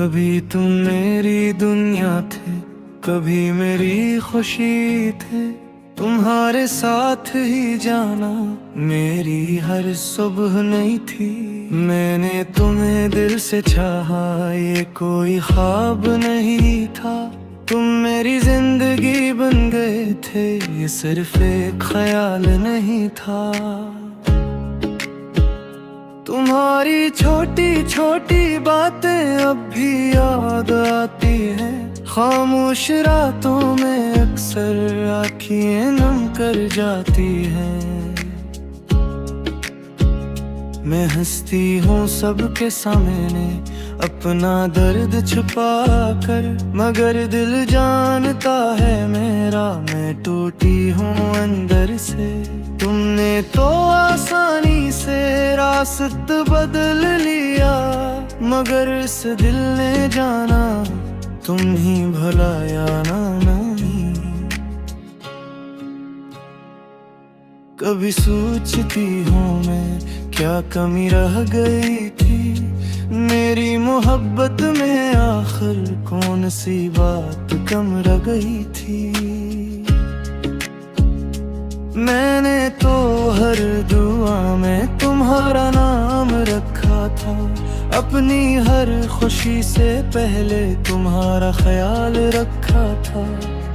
कभी तुम मेरी दुनिया थे, कभी मेरी खुशी थे। तुम्हारे साथ ही जाना मेरी हर सुबह नहीं थी। मैंने तुम्हें दिल से चाहा, ये कोई ख्वाब नहीं था। तुम मेरी जिंदगी बन गए थे, ये सिर्फ एक ख्याल नहीं था। तुम्हारी छोटी छोटी बातें अब भी याद आती हैं। खामोश रातों में अक्सर आँखें नम कर जाती हैं। मैं हंसती हूँ सबके सामने अपना दर्द छुपा कर, मगर दिल जानता है मेरा मैं टूटी हूँ अंदर से। तुमने तो आसानी से रास्ता बदल लिया, मगर इस दिल ने जाना तुम ही भला या नहीं। कभी सोचती हूँ मैं क्या कमी रह गई थी मेरी मोहब्बत में, आखिर कौन सी बात कम रह गई थी। मैंने तो हर दुआ में तुम्हारा नाम रखा था। अपनी हर खुशी से पहले तुम्हारा ख्याल रखा था।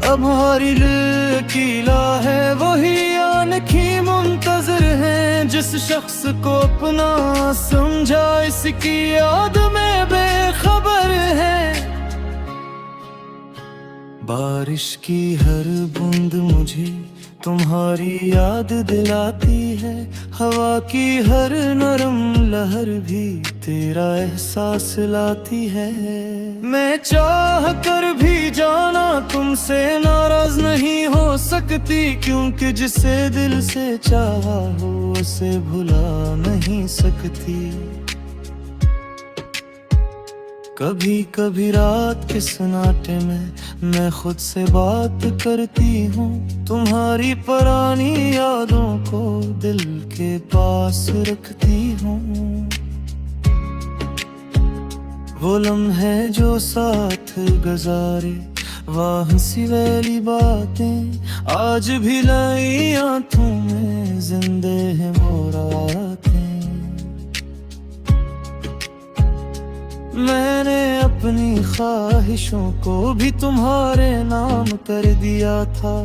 अब हमारी कीला है वही आने की मुंतजर है। जिस शख्स को अपना समझा इसकी याद में बेखबर है। बारिश की हर बूंद मुझे तुम्हारी याद दिलाती है। हवा की हर नरम लहर भी तेरा एहसास लाती है। मैं चाह कर भी जाना तुमसे नाराज नहीं हो सकती, क्योंकि जिसे दिल से चाहा हो उसे भुला नहीं सकती। कभी कभी रात के सन्नाटे में मैं खुद से बात करती हूँ। तुम्हारी पुरानी यादों को दिल के पास रखती हूँ। वो लम्हे जो साथ गुजारे, वह हंसी वाली बातें आज भी लाई आंखों में जिंदे हैं वो रातें। मैंने अपनी ख्वाहिशों को भी तुम्हारे नाम कर दिया था।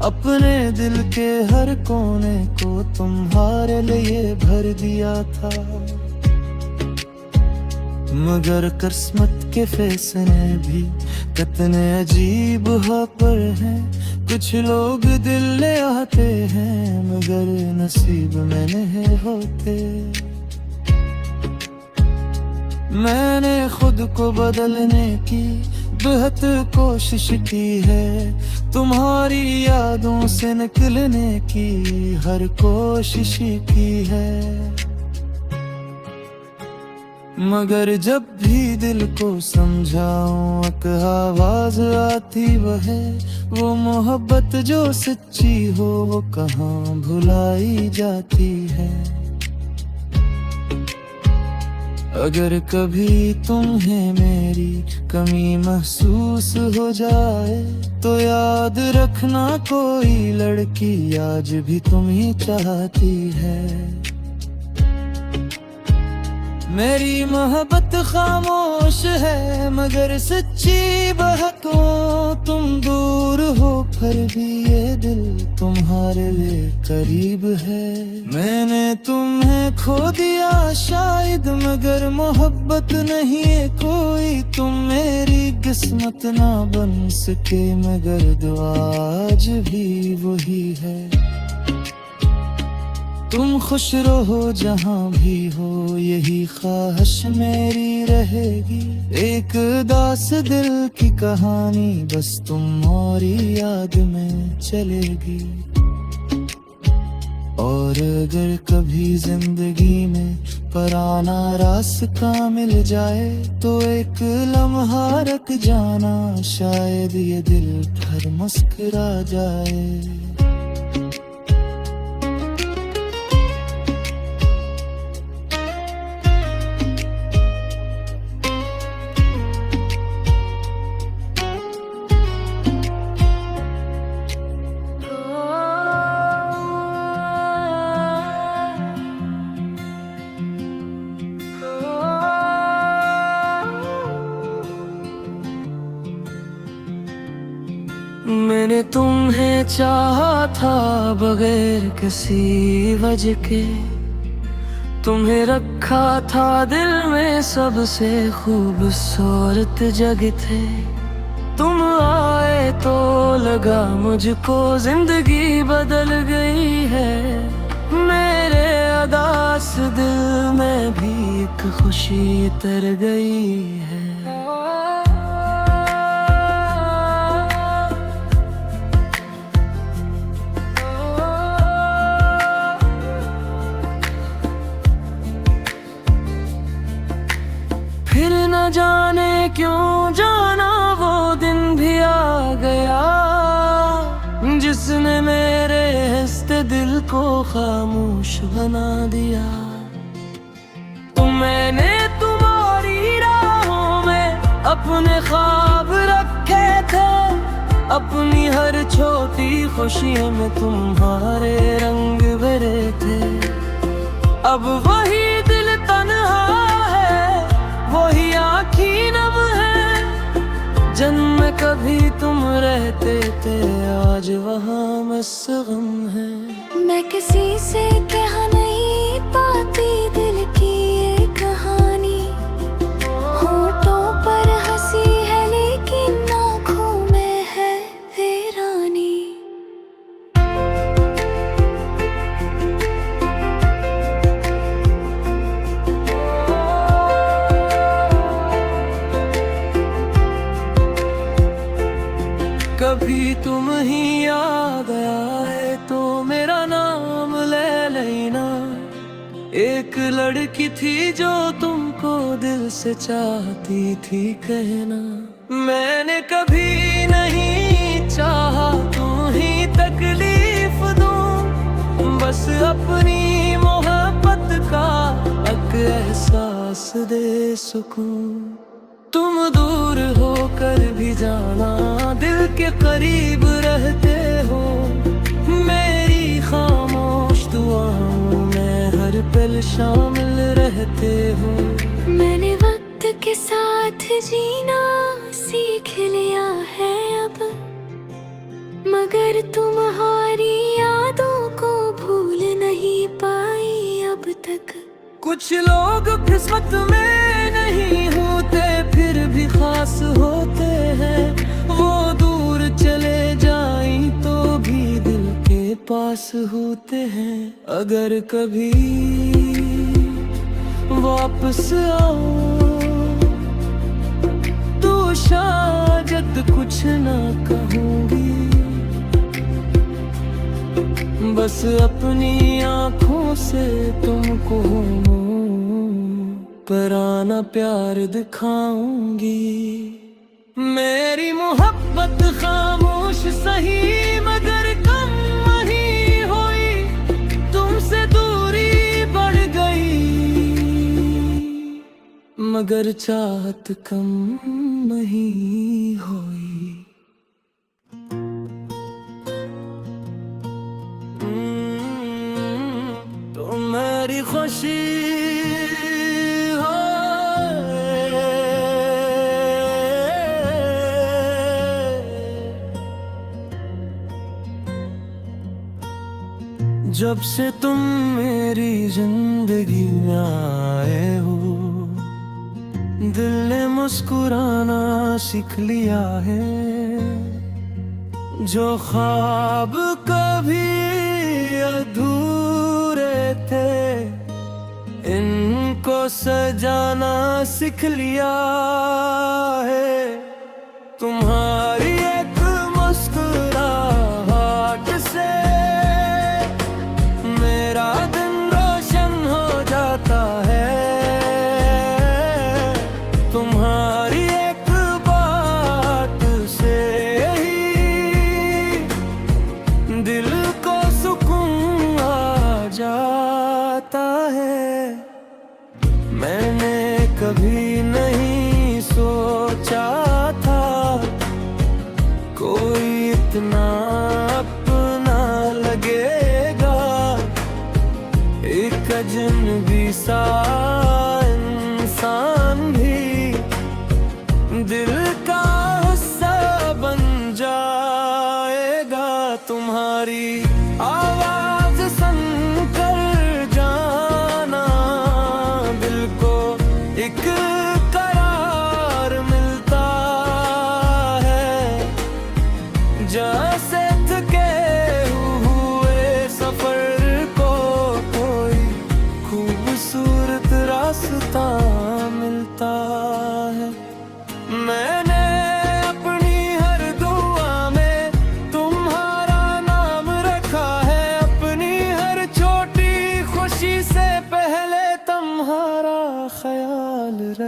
अपने दिल के हर कोने को तुम्हारे लिए भर दिया था। मगर किस्मत के फैसले भी कितने अजीब हाँ पर हैं। कुछ लोग दिल ले आते हैं, मगर नसीब में नहीं होते। मैंने खुद को बदलने की बेहद कोशिश की है। तुम्हारी यादों से निकलने की हर कोशिश की है। मगर जब भी दिल को समझाऊं एक आवाज आती वह, वो मोहब्बत जो सच्ची हो वो कहाँ भुलाई जाती है। अगर कभी तुम्हें मेरी कमी महसूस हो जाए, तो याद रखना कोई लड़की आज भी तुम ही चाहती है। मेरी मोहब्बत खामोश है मगर सच्ची बहकों। तुम दूर हो फिर भी ये दिल तुम्हारे लिए करीब है। मैंने तुम्हें खो दिया शायद, मगर मोहब्बत नहीं है कोई। तुम मेरी किस्मत ना बन सके, मगर दुआ आज भी वही है। तुम खुश रहो जहाँ भी हो, यही ख्वाहिश मेरी रहेगी। एक उदास दिल की कहानी बस तुम्हारी याद में चलेगी। और अगर कभी जिंदगी में पराना रास्ता मिल जाए, तो एक लम्हा रख जाना, शायद ये दिल फिर मुस्कुरा जाए। मैंने तुम्हें चाहा था बगैर किसी वजह के, तुम्हें रखा था दिल में सबसे खूबसूरत जगह थे। तुम आए तो लगा मुझको जिंदगी बदल गई है। मेरे अदास दिल में भी एक खुशी तर गई है। फिर न जाने क्यों जाना वो दिन भी आ गया, जिसने मेरे हंसते दिल को खामोश बना दिया। तो मैंने तुम्हारी राहों में अपने ख्वाब रखे थे, अपनी हर छोटी खुशियों में तुम्हारे रंग भरे थे। अब वही दिल तन्हा है, वही आँखी नम है। जन्म में कभी तुम रहते थे, आज वहाँ मस्गम है। मैं किसी से कह नहीं पाती दिल की ये कहानी। होठों पर हंसी है लेकिन आँखों में है वीरानी। कभी तुम ही याद आए तो मेरा नाम ले लेना। एक लड़की थी जो तुमको दिल से चाहती थी कहना। मैंने कभी नहीं चाहा तुम ही तकलीफ दूं, बस अपनी मोहब्बत का एक एहसास दे सकूं। तुम दूर होकर भी जाना दिल के करीब रहते हो। मेरी खामोश दुआओं में हर पल शामिल रहते हो। मैंने वक्त के साथ जीना सीख लिया है अब, मगर तुम्हारी यादों को भूल नहीं पाई अब तक। कुछ लोग किस्मत में नहीं होते फिर भी खास होते हैं। वो दूर चले जाएं तो भी दिल के पास होते हैं। अगर कभी वापस आओ तो शायद कुछ ना कहूँगी, बस अपनी आँखों से तुमको पराना प्यार दिखाऊंगी। मेरी मोहब्बत खामोश सही मगर कम नहीं हुई, तुमसे दूरी बढ़ गई मगर चाहत कम नहीं हुई। तो मेरी खुशी जब से तुम मेरी जिंदगी में आए हो, दिल ने मुस्कुराना सीख लिया है। जो ख्वाब कभी अधूरे थे, इनको सजाना सीख लिया है। तुम्हारी एक मुस्कुराहट से मेरा दिन रोशन हो जाता है। तुम्हारी एक बात से ही दिल को सुकून आ जाता है। मैंने कभी नहीं सोचा था कोई इतना अपना लगेगा। एक अजनबी सा इंसान भी दिल का हिस्सा बन जाए।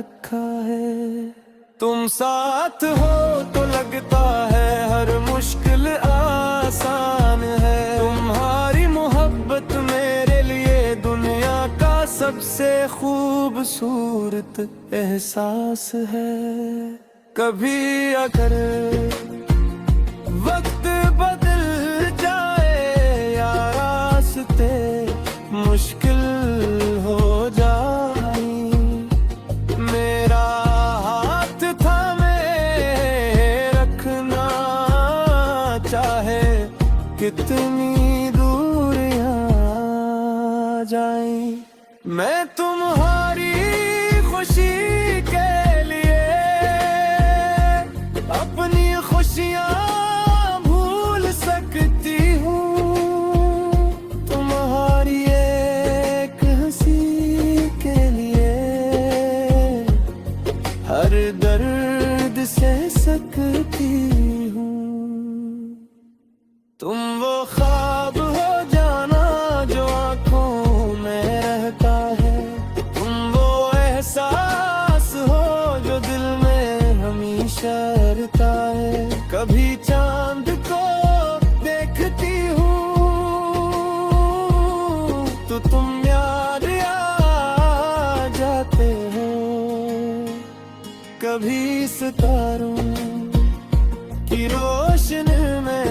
रखा है। तुम साथ हो तो लगता है हर मुश्किल आसान है। तुम्हारी मोहब्बत मेरे लिए दुनिया का सबसे खूबसूरत एहसास है। कभी अगर वक्त बदल जाए या रास्ते मुश्किल हो जाए, मेरा हाथ थामे रखना, चाहे कितनी दूरियां जाए। मैं तुम्हारी खुशी के लिए अपनी खुशियां भूल सकती हूँ। तुम्हारी एक हंसी के लिए हर दर्द सह सकती हूँ। तुम वो ख्वाब हो जाना जो आंखों में रहता है। तुम वो एहसास हो जो दिल में हमेशा रहता है। कभी चांद को देखती हूँ तो तुम याद आ जाते हो। कभी सितारों की रोशनी में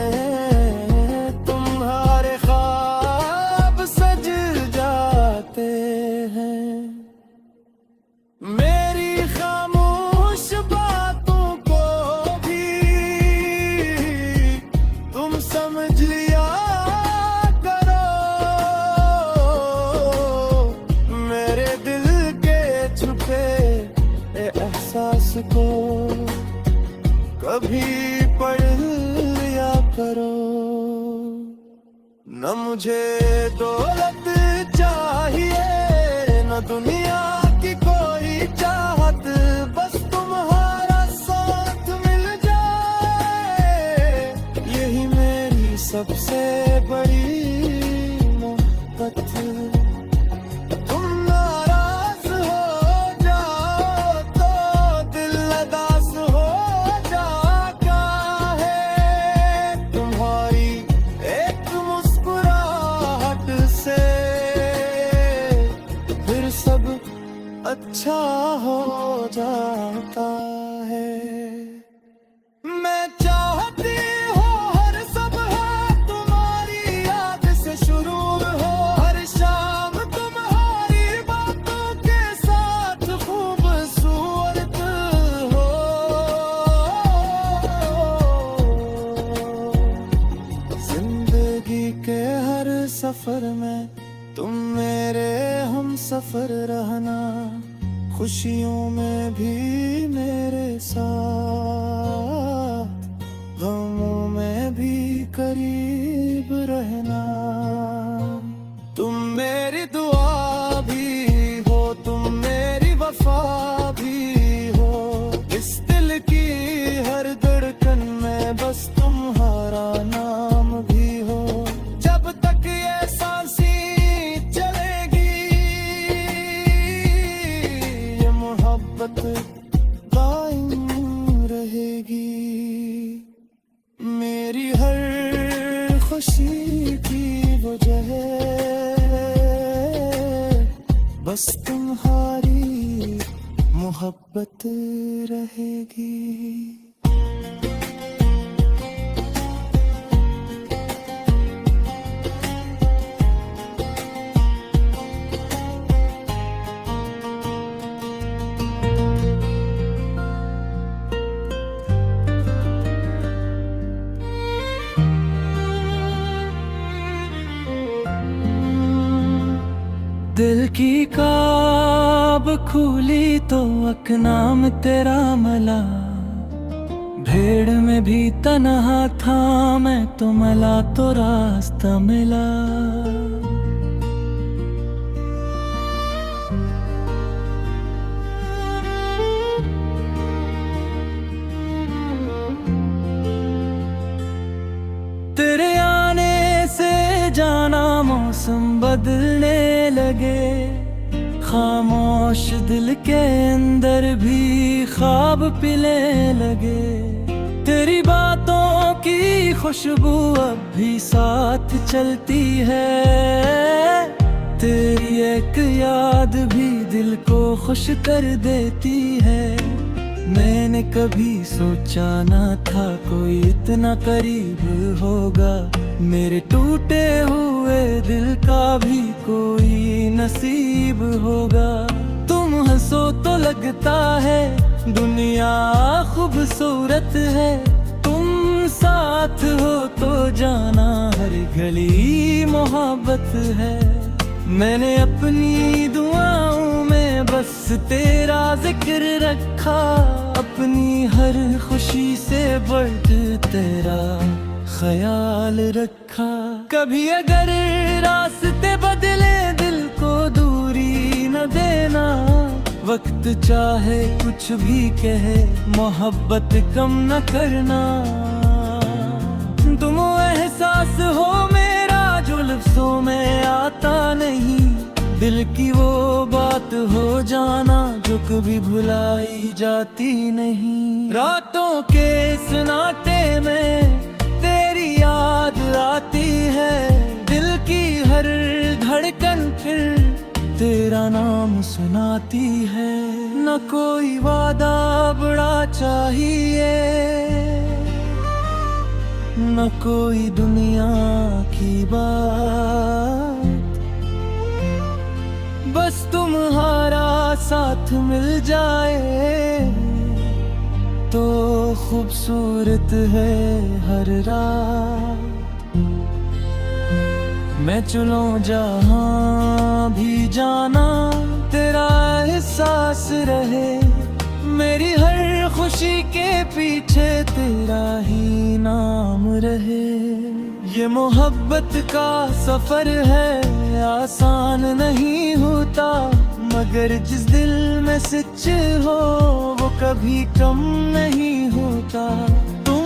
तुम्हारे ख्वाब सज जाते हैं। मेरी खामोश बातों को भी तुम समझ लिया करो। मेरे दिल के छुपे एहसास को कभी पढ़ लिया करो। न मुझे दौलत चाहिए न दुनिया की कोई चाहत, बस तुम्हारा साथ मिल जाए यही मेरी सबसे बड़ी मोहब्बत। तुम नाराज हो जाओ तो दिल उदास हो जाता है। तुम्हारी एक मुस्कुराहट से फिर सब अच्छा हो जाता है। मैं चाहती हूँ हर सुबह तुम्हारी याद से शुरू हो, हर शाम तुम्हारी बातों के साथ खूबसूरत हो। जिंदगी के हर सफर में तुम मेरे हम सफर रहना, खुशियों में भी मेरे साथ, गमों में भी करीब रहना। तुम मेरी दुआ भी हो, तुम मेरी वफा भी हो। इस दिल की हर धड़कन में बस तुम्हारा नाम भी हो। जब तक ये सांसें चलेगी ये मोहब्बत कायम रहेगी। मेरी हर खुशी की वजह बस तुम्हारी मोहब्बत रहेगी। दिल की काब खुली तो अकनाम तेरा मला, भीड़ में भी तन्हा था मैं तो मला तो रास्ता मिला। तेरे आने से जाना मौसम बदलने लगे, खामोश दिल के अंदर भी ख्वाब पिले लगे। तेरी बातों की खुशबू अब भी साथ चलती है। तेरी एक याद भी दिल को खुश कर देती है। मैंने कभी सोचा ना था कोई इतना करीब होगा। मेरे टूटे हुए दिल का भी कोई नसीब होगा। तुम हंसो तो लगता है दुनिया खूबसूरत है। तुम साथ हो तो जाना हर गली मोहब्बत है। मैंने अपनी दुआओं में बस तेरा जिक्र रखा। अपनी हर खुशी से बढ़ तेरा ख्याल रखा। कभी अगर रास्ते बदले दिल को दूरी न देना। वक्त चाहे कुछ भी कहे मोहब्बत कम न करना। तुम एहसास हो मेरा जो लफ्ज़ों में आता नहीं। दिल की वो बात हो जाना जो कभी भुलाई जाती नहीं। रातों के सन्नाटे में तेरी याद आती है। दिल की हर धड़कन फिर तेरा नाम सुनाती है। न कोई वादा बड़ा चाहिए, न कोई दुनिया की बात। बस तुम्हारा साथ मिल जाए तो खूबसूरत है हर रात। मैं चलूं जहां भी जाना तेरा एहसास रहे। मेरी हर खुशी के पीछे तेरा ही नाम रहे। ये मोहब्बत का सफर है आसान नहीं होता। मगर जिस दिल में सच हो वो कभी कम नहीं होता। तुम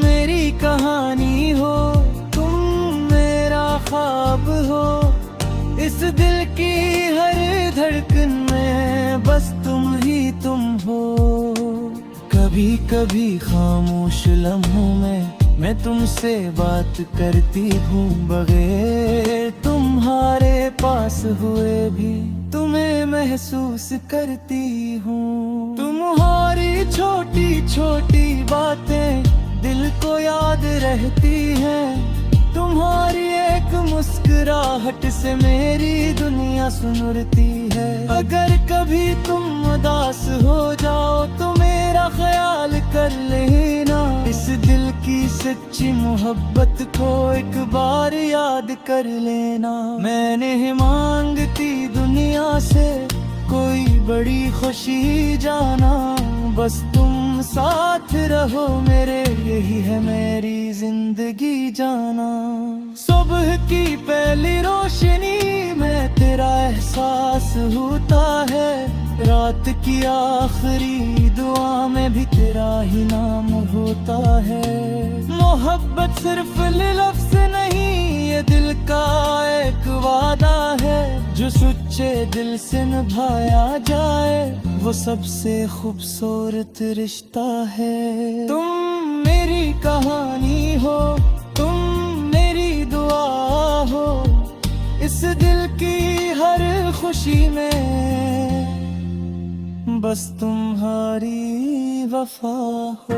मेरी कहानी हो, तुम मेरा ख्वाब हो। इस दिल की हर धड़कन में बस तुम ही तुम हो। कभी कभी खामोश लम्हों में मैं तुमसे बात करती हूँ। बगैर तुम्हारे पास हुए भी तुम्हें महसूस करती हूँ। तुम्हारी छोटी छोटी बातें दिल को याद रहती हैं। तुम्हारी एक मुस्कुराहट से मेरी दुनिया सुनती है। अगर कभी तुम उदास हो जाओ तो मेरा ख्याल कर लेना। इस दिल की सच्ची मोहब्बत को एक बार याद कर लेना। मैं नहीं मांगती दुनिया से कोई बड़ी खुशी जाना। बस तुम साथ रहो मेरे, यही है मेरी जिंदगी जाना। सुबह की पहली रोशनी में तेरा एहसास होता है। रात की आखिरी दुआ में भी तेरा ही नाम होता है। मोहब्बत सिर्फ लफ्ज़ नहीं, ये दिल का एक वादा है। जो सच्चे दिल से निभाया जाए वो सबसे खूबसूरत रिश्ता है। तुम मेरी कहानी हो, तुम मेरी दुआ हो। इस दिल की हर खुशी में बस तुम्हारी वफा हो।